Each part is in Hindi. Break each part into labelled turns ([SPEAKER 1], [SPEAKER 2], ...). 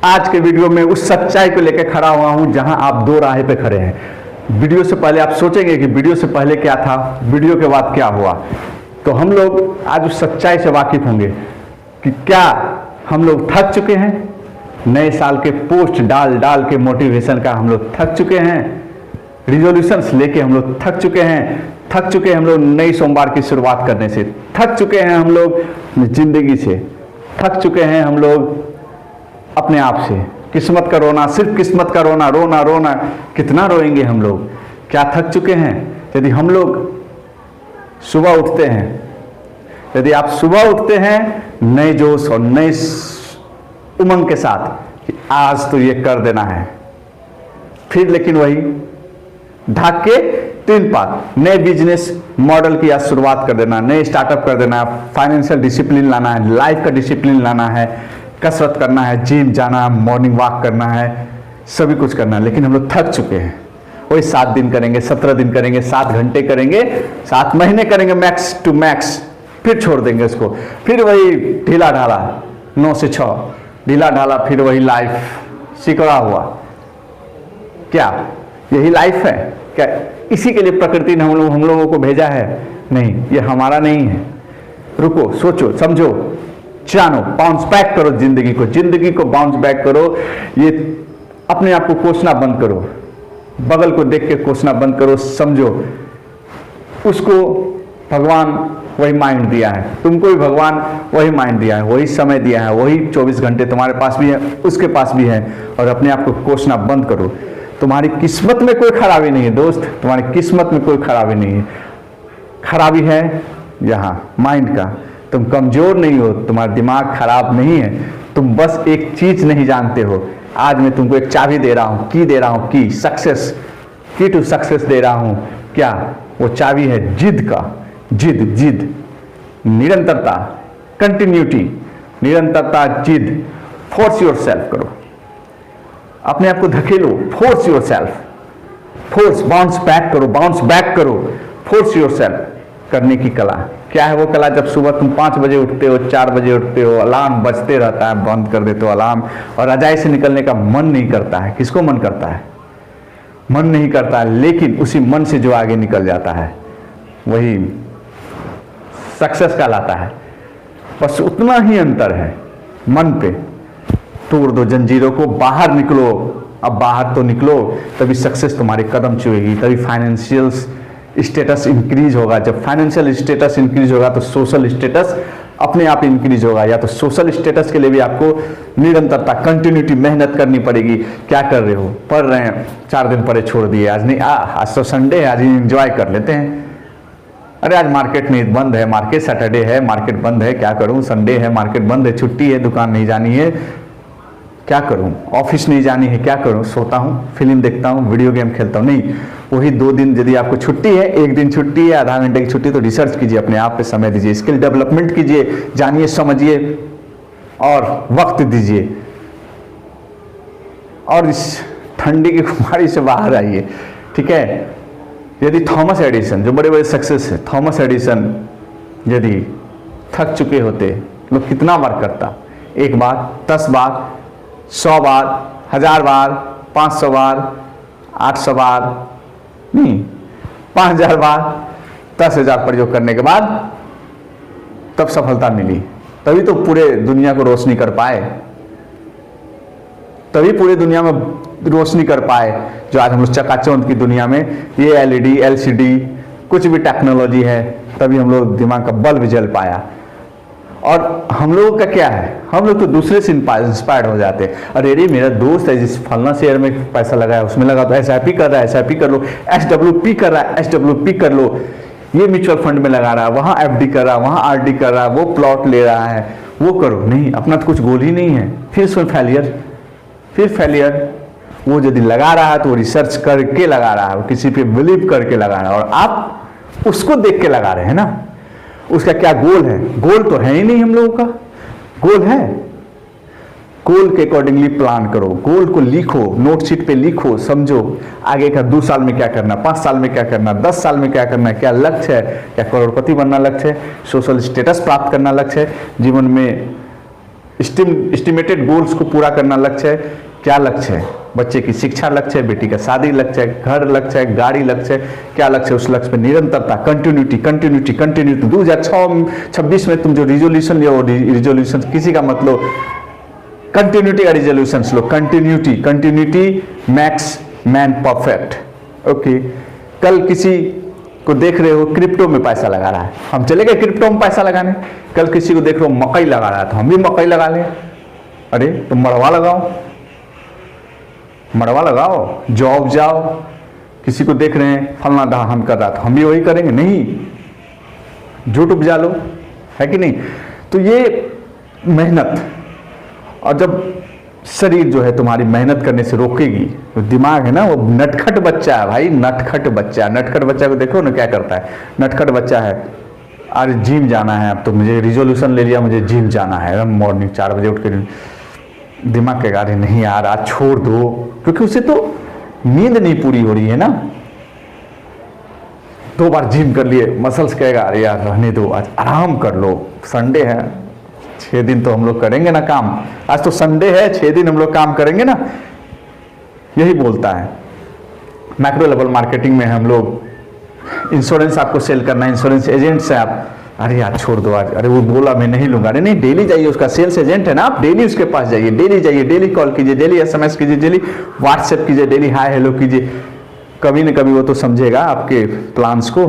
[SPEAKER 1] आज के वीडियो में उस सच्चाई को लेकर खड़ा हुआ हूं जहां आप दो राह पे खड़े हैं। वीडियो से पहले आप सोचेंगे कि वीडियो से पहले क्या था, वीडियो के बाद क्या हुआ। तो हम लोग आज उस सच्चाई से वाकिफ होंगे कि क्या हम लोग थक चुके हैं। नए साल के पोस्ट डाल डाल के मोटिवेशन का हम लोग थक चुके हैं। रिजोल्यूशंस लेके हम लोग थक चुके हैं। थक चुके हैं हम लोग नई सोमवार की शुरुआत करने से। थक चुके हैं हम लोग जिंदगी से। थक चुके हैं हम लोग अपने आप से। किस्मत का रोना, सिर्फ किस्मत का रोना, रोना रोना कितना रोएंगे हम लोग। क्या थक चुके हैं? यदि हम लोग सुबह उठते हैं, यदि आप सुबह उठते हैं नए जोश और नए उमंग के साथ कि आज तो ये कर देना है, फिर लेकिन वही ढाक के 3 पार्ट नए बिजनेस मॉडल की आज शुरुआत कर देना, नए स्टार्टअप कर देना, फाइनेंशियल डिसिप्लिन लाना है, लाइफ का डिसिप्लिन लाना है, कसरत करना है, जिम जाना है, मॉर्निंग वॉक करना है, सभी कुछ करना है। लेकिन हम लोग थक चुके हैं। वही 7 दिन करेंगे, 17 दिन करेंगे, 7 घंटे करेंगे, 7 महीने करेंगे मैक्स टू मैक्स, फिर छोड़ देंगे उसको। फिर वही ढीला ढाला 9 से 6 ढीला ढाला, फिर वही लाइफ सिकड़ा हुआ। क्या यही लाइफ है? क्या इसी के लिए प्रकृति ने हम लोगों को भेजा है? नहीं, ये हमारा नहीं है। रुको, सोचो, समझो, जानो, बाउंस बैक करो जिंदगी को बाउंस बैक करो। ये अपने आप को कोसना बंद करो, बगल को देख के कोसना बंद करो। समझो उसको भगवान वही माइंड दिया है, तुमको भी भगवान वही माइंड दिया है, वही समय दिया है, वही 24 घंटे तुम्हारे पास भी है, उसके पास भी है। और अपने आप को कोसना बंद करो। तुम्हारी किस्मत में कोई खराबी नहीं है दोस्त, तुम्हारी किस्मत में कोई खराबी नहीं है। खराबी है यहाँ माइंड का। तुम कमजोर नहीं हो, तुम्हारा दिमाग खराब नहीं है, तुम बस एक चीज नहीं जानते हो। आज मैं तुमको एक चाबी दे रहा हूँ, की दे रहा हूँ, की सक्सेस, की टू सक्सेस दे रहा हूँ। क्या वो चाबी है? जिद का, जिद, निरंतरता, कंटिन्यूटी, निरंतरता, जिद। फोर्स योर सेल्फ करो, अपने आप को धकेलो, force yourself, force, bounce back करो, फोर्स योर सेल्फ करने की कला। क्या है वो कला? जब सुबह तुम 5 बजे उठते हो, 4 बजे उठते हो, अलार्म बजते रहता है, बंद कर देते हो अलार्म, और रजाई से निकलने का मन नहीं करता है। किसको मन करता है? मन नहीं करता है, लेकिन उसी मन से जो आगे निकल जाता है वही सक्सेस कहलाता है। बस उतना ही अंतर है मन पे। तोड़ दो जंजीरों को, बाहर निकलो। अब बाहर तो निकलो, तभी सक्सेस तुम्हारे कदम छुएगी, तभी फाइनेंशियल स्टेटस इंक्रीज होगा। जब फाइनेंशियल स्टेटस इंक्रीज होगा तो सोशल स्टेटस अपने आप इंक्रीज होगा। या तो सोशल स्टेटस के लिए भी आपको निरंतरता, कंटिन्यूटी, मेहनत करनी पड़ेगी। क्या कर रहे हो? पढ़ रहे हैं, 4 दिन पढ़े, छोड़ दिए, आज नहीं, आज तो संडे है, आज एंजॉय कर लेते हैं। अरे आज मार्केट नहीं, बंद है, मार्केट सैटरडे है, मार्केट बंद है, क्या करूं, संडे है, मार्केट बंद है, छुट्टी है, दुकान नहीं जानी है, क्या करूं, ऑफिस नहीं जानी है, क्या करूं, सोता हूं, फिल्म देखता हूं, वीडियो गेम खेलता हूं। नहीं, वही 2 दिन यदि आपको छुट्टी है, 1 दिन छुट्टी है, आधा घंटे की छुट्टी, तो रिसर्च कीजिए, अपने आप पे समय दीजिए, स्किल डेवलपमेंट कीजिए, जानिए, समझिए और वक्त दीजिए। और इस ठंडी की खुमारी से बाहर आइए। ठीक है? यदि थॉमस एडिसन, जो बड़े बड़े सक्सेस है, थॉमस एडिसन यदि थक चुके होते, लोग कितना बार करता? 1 बार, 10 बार, 100 बार, 1000 बार, 500 बार, 800 बार, नहीं, 5000 बार, 10,000 प्रयोग करने के बाद तब सफलता मिली। तभी तो पूरे दुनिया को रोशनी कर पाए, तभी पूरी दुनिया में रोशनी कर पाए। जो आज हम लोग चकाचौंध की दुनिया में ये LED, LCD, कुछ भी टेक्नोलॉजी है, तभी हम लोग दिमाग का बल्ब जल पाया। और हम लोगों का क्या है? हम लोग तो दूसरे से इंस्पायर्ड हो जाते हैं। अरे रे, मेरा दोस्त है जिस फलना शेयर में पैसा लगाया, उसमें लगा, तो SIP कर रहा है, SIP कर लो, SWP कर रहा है, SWP कर लो, ये म्यूचुअल फंड में लगा रहा है, वहाँ FD कर रहा है, वहाँ RD कर रहा है, वो प्लॉट ले रहा है, वो करो। नहीं, अपना तो कुछ गोल ही नहीं है। फिर उसमें फेलियर। वो यदि लगा रहा है तो वो रिसर्च करके लगा रहा है, वो किसी पे बिलीव करके लगा रहा है, और आप उसको देख के लगा रहे हैं ना। उसका क्या गोल है? गोल तो है ही नहीं हम लोगों का। गोल है, गोल के अकॉर्डिंगली प्लान करो, गोल को लिखो, नोटशीट पे लिखो, समझो आगे का 2 साल में क्या करना, 5 साल में क्या करना, 10 साल में क्या करना, क्या लक्ष्य है, क्या करोड़पति बनना लक्ष्य है, सोशल स्टेटस प्राप्त करना लक्ष्य है, जीवन में एस्टिमेटेड गोल्स को पूरा करना लक्ष्य है। क्या लक्ष्य है? बच्चे की शिक्षा लक्ष्य है, बेटी का शादी लक्ष्य है, घर लक्ष्य है, गाड़ी लक्ष्य है। क्या लक्ष्य है? उस लक्ष्य पे निरंतरता, कंटिन्यूटी। 2026 में तुम जो रिजोल्यूशन लियो, रिजोल्यूशन किसी का मतलब कंटिन्यूटी का रिजोल्यूशन लो। Continuity max man perfect. Okay, कल किसी को देख रहे हो क्रिप्टो में पैसा लगा रहा है, हम चले गए क्रिप्टो में पैसा लगाने। कल किसी को देख रहे हो मकई लगा रहा है, तो हम भी मकई लगा लें। अरे तुम मड़वा लगाओ, जॉब जाओ। किसी को देख रहे हैं फलना दहान कर रहा था, हम भी वही करेंगे? नहीं, झूठ उपजा लो, है कि नहीं? तो ये मेहनत, और जब शरीर जो है तुम्हारी मेहनत करने से रोकेगी, तो दिमाग है ना वो नटखट बच्चा है भाई, नटखट बच्चा को देखो ना क्या करता है। नटखट बच्चा है, आज जिम जाना है, अब तो मुझे रिजोल्यूशन ले लिया, मुझे जिम जाना है, मॉर्निंग 4 बजे उठ कर। दिमाग कहेगा अरे नहीं यार आज छोड़ दो, क्योंकि उसे तो नींद नहीं पूरी हो रही है ना। 2 बार जिम कर लिए, मसल्स कहेगा अरे यार रहने दो, आज आराम कर लो, संडे है, 6 दिन तो हम लोग करेंगे ना काम, आज तो संडे है, 6 दिन हम लोग काम करेंगे ना। यही बोलता है। मैक्रो लेवल मार्केटिंग में हम लोग इंश्योरेंस आपको सेल करना है, इंश्योरेंस एजेंट से आप, अरे यार छोड़ दो आज, अरे वो बोला मैं नहीं लूंगा। अरे नहीं, डेली जाइए, उसका सेल्स एजेंट है ना, आप डेली उसके पास जाइए, डेली कॉल कीजिए, डेली SMS कीजिए, डेली व्हाट्सएप कीजिए, डेली हाय हेलो कीजिए। कभी न कभी वो तो समझेगा आपके प्लान्स को,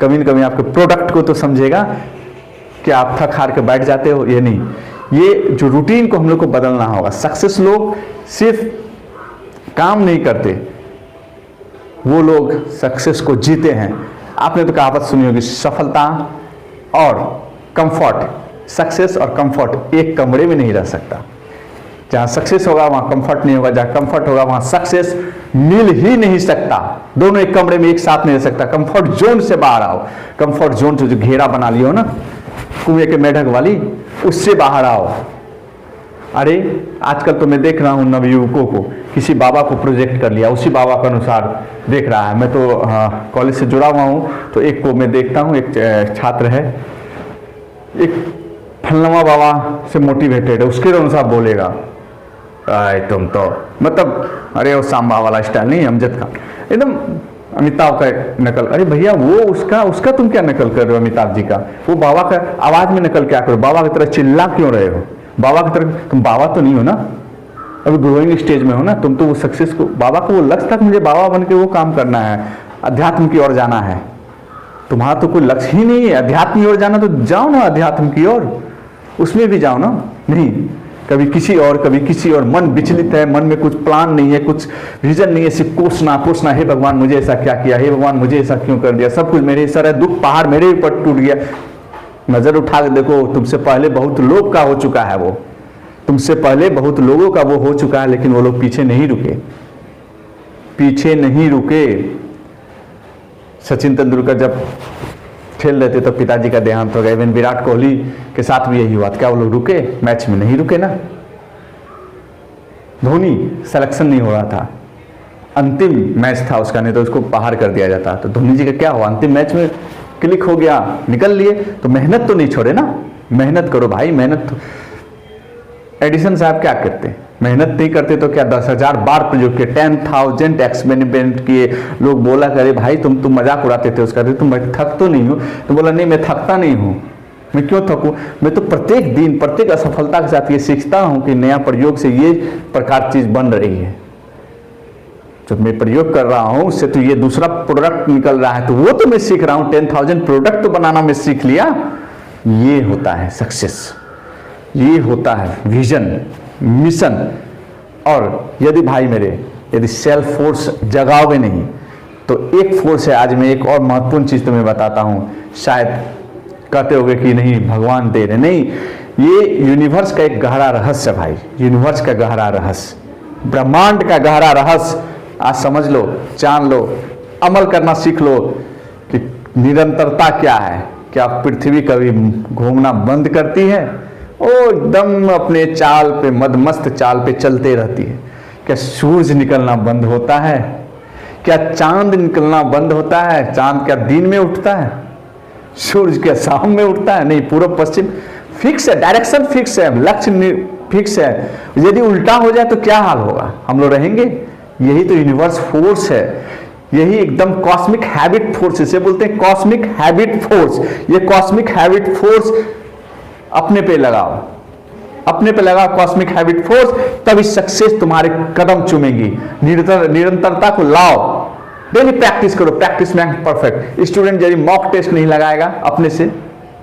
[SPEAKER 1] कभी न कभी आपके प्रोडक्ट को तो समझेगा। कि आप थक हार के बैठ जाते हो, ये नहीं। ये जो रूटीन को हम लोग को बदलना होगा। सक्सेस लोग सिर्फ काम नहीं करते, वो लोग सक्सेस को जीते हैं। आपने तो कहावत सुनी होगी, सफलता और कंफर्ट, सक्सेस और कंफर्ट एक कमरे में नहीं रह सकता। जहां सक्सेस होगा वहां कंफर्ट नहीं होगा, जहां कंफर्ट होगा वहां सक्सेस मिल ही नहीं सकता। दोनों एक कमरे में एक साथ नहीं रह सकता। कंफर्ट जोन से बाहर आओ। कंफर्ट जोन जो घेरा बना लिया हो ना कुएं के मेढक वाली, उससे बाहर आओ। अरे आजकल तो मैं देख रहा हूं नवयुवकों को, किसी बाबा को प्रोजेक्ट कर लिया, उसी बाबा के अनुसार देख रहा है। मैं तो कॉलेज से जुड़ा हुआ हूं, तो एक को मैं देखता हूं, एक छात्र है, एक फलनवा बाबा से मोटिवेटेड है, उसके अनुसार बोलेगा। तुम तो मतलब अरे वो सांबा वाला स्टाइल नहीं, अमजद खान एकदम अमिताभ का नकल। अरे भैया वो उसका तुम क्या नकल कर रहे हो? अमिताभ जी का वो बाबा का आवाज में नकल क्या करो? बाबा की तरह चिल्ला क्यों रहे हो? बाबा की तरह तुम बाबा तो नहीं हो ना, अभी ग्रोइंग स्टेज में हो ना तुम। तो वो सक्सेस को, बाबा को वो लक्ष्य तक मुझे बाबा बन के वो काम करना है, अध्यात्म की ओर जाना है। तुम्हारा तो कोई लक्ष्य ही नहीं है अध्यात्म की ओर जाना, तो जाओ ना अध्यात्म की ओर, उसमें भी जाओ ना। नहीं, कभी किसी और कभी किसी और, मन विचलित है, मन में कुछ प्लान नहीं है, कुछ विजन नहीं है, सिर्फ कोसना, हे भगवान मुझे ऐसा क्या किया, हे भगवान मुझे ऐसा क्यों कर दिया, सब कुछ मेरे सर है, दुख पहाड़ मेरे ऊपर टूट गया। नजर उठा के देखो, तुमसे पहले बहुत लोग का हो चुका है, वो तुमसे पहले बहुत लोगों का वो हो चुका है, लेकिन वो लोग पीछे नहीं रुके। सचिन तेंदुलकर जब खेल रहे थे तो पिताजी का देहांत हो गया। इवन विराट कोहली के साथ भी यही हुआ। क्या वो लोग रुके? मैच में नहीं रुके ना। धोनी सिलेक्शन नहीं हो रहा था, अंतिम मैच था उसका, नहीं तो उसको बाहर कर दिया जाता। तो धोनी जी का क्या हुआ? अंतिम मैच में क्लिक हो गया, निकल लिए। तो मेहनत तो नहीं छोड़े ना, मेहनत करो भाई, मेहनत। एडिसन साहब क्या करते? मेहनत नहीं करते तो क्या 10,000 बार प्रयोग किए, 10,000 एक्सपेरिमेंट किए। लोग बोला करे भाई तुम मजाक उड़ाते थे उसका, तुम थक तो नहीं हो? तो बोला नहीं मैं थकता नहीं हूं। मैं क्यों थकूं? मैं तो प्रत्येक दिन प्रत्येक असफलता के साथ ये सीखता हूं कि नया प्रयोग से ये प्रकार चीज बन रही है। जब मैं प्रयोग कर रहा हूं उससे तो ये दूसरा प्रोडक्ट निकल रहा है, तो वो तो मैं सीख रहा हूं। 10,000 प्रोडक्ट तो बनाना मैं सीख लिया। ये होता है सक्सेस, ये होता है विजन, मिशन। और यदि भाई मेरे, यदि सेल्फ फोर्स जगाओगे नहीं तो एक फोर्स है। आज मैं एक और महत्वपूर्ण चीज तुम्हें बताता हूं। शायद कहते होगे कि नहीं भगवान दे रहे, नहीं, ये यूनिवर्स का एक गहरा रहस्य है भाई, यूनिवर्स का गहरा रहस्य, ब्रह्मांड का गहरा रहस्य। आज समझ लो, जान लो, अमल करना सीख लो कि निरंतरता क्या है। क्या पृथ्वी कभी घूमना बंद करती है? वो एकदम अपने चाल पे, मदमस्त चाल पे चलते रहती है। क्या सूरज निकलना बंद होता है? क्या चांद निकलना बंद होता है? चांद क्या दिन में उठता है? सूरज क्या शाम में उठता है? नहीं, पूर्व पश्चिम फिक्स है, डायरेक्शन फिक्स है, लक्ष्य फिक्स है। यदि उल्टा हो जाए तो क्या हाल होगा, हम लोग रहेंगे? यही तो यूनिवर्स फोर्स है, यही एकदम कॉस्मिक हैबिट फोर्स, इसे बोलते हैं कॉस्मिक हैबिट फोर्स। ये कॉस्मिक हैबिट फोर्स अपने पे लगाओ, अपने पे लगाओ कॉस्मिक हैबिट फोर्स, तभी सक्सेस तुम्हारे कदम चूमेगी। निरंतरता को लाओ, डेली प्रैक्टिस करो, प्रैक्टिस में परफेक्ट। स्टूडेंट यदि मॉक टेस्ट नहीं लगाएगा अपने से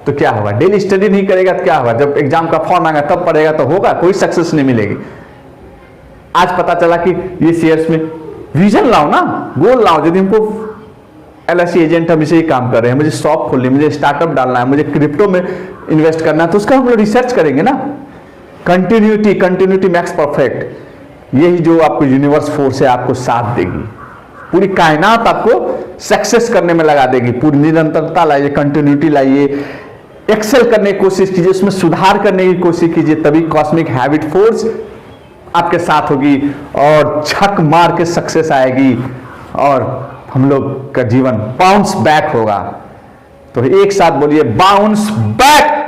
[SPEAKER 1] तो क्या होगा, डेली स्टडी नहीं करेगा तो क्या होगा, जब एग्जाम का फॉर्म आएगा तब पढ़ेगा तो होगा, कोई सक्सेस नहीं मिलेगी। आज पता चला कि ये शेयर्स में विजन लाओ ना, गोल लाओ। यदि हमको LIC एजेंट हम इसे ही काम कर रहे हैं, मुझे शॉप खोलनी, मुझे स्टार्टअप डालना है, मुझे क्रिप्टो में इन्वेस्ट करना है, तो उसका हम लोग रिसर्च करेंगे ना। कंटिन्यूटी मैक्स परफेक्ट, यही जो आपको यूनिवर्स फोर्स है आपको साथ देगी। पूरी कायनात आपको सक्सेस करने में लगा देगी। पूरी निरंतरता लाइए, कंटिन्यूटी लाइए, एक्सेल करने की कोशिश कीजिए, उसमें सुधार करने की कोशिश कीजिए, तभी कॉस्मिक हैबिट फोर्स आपके साथ होगी और छक मार के सक्सेस आएगी और हम लोग का जीवन बाउंस बैक होगा। तो एक साथ बोलिए, बाउंस बैक।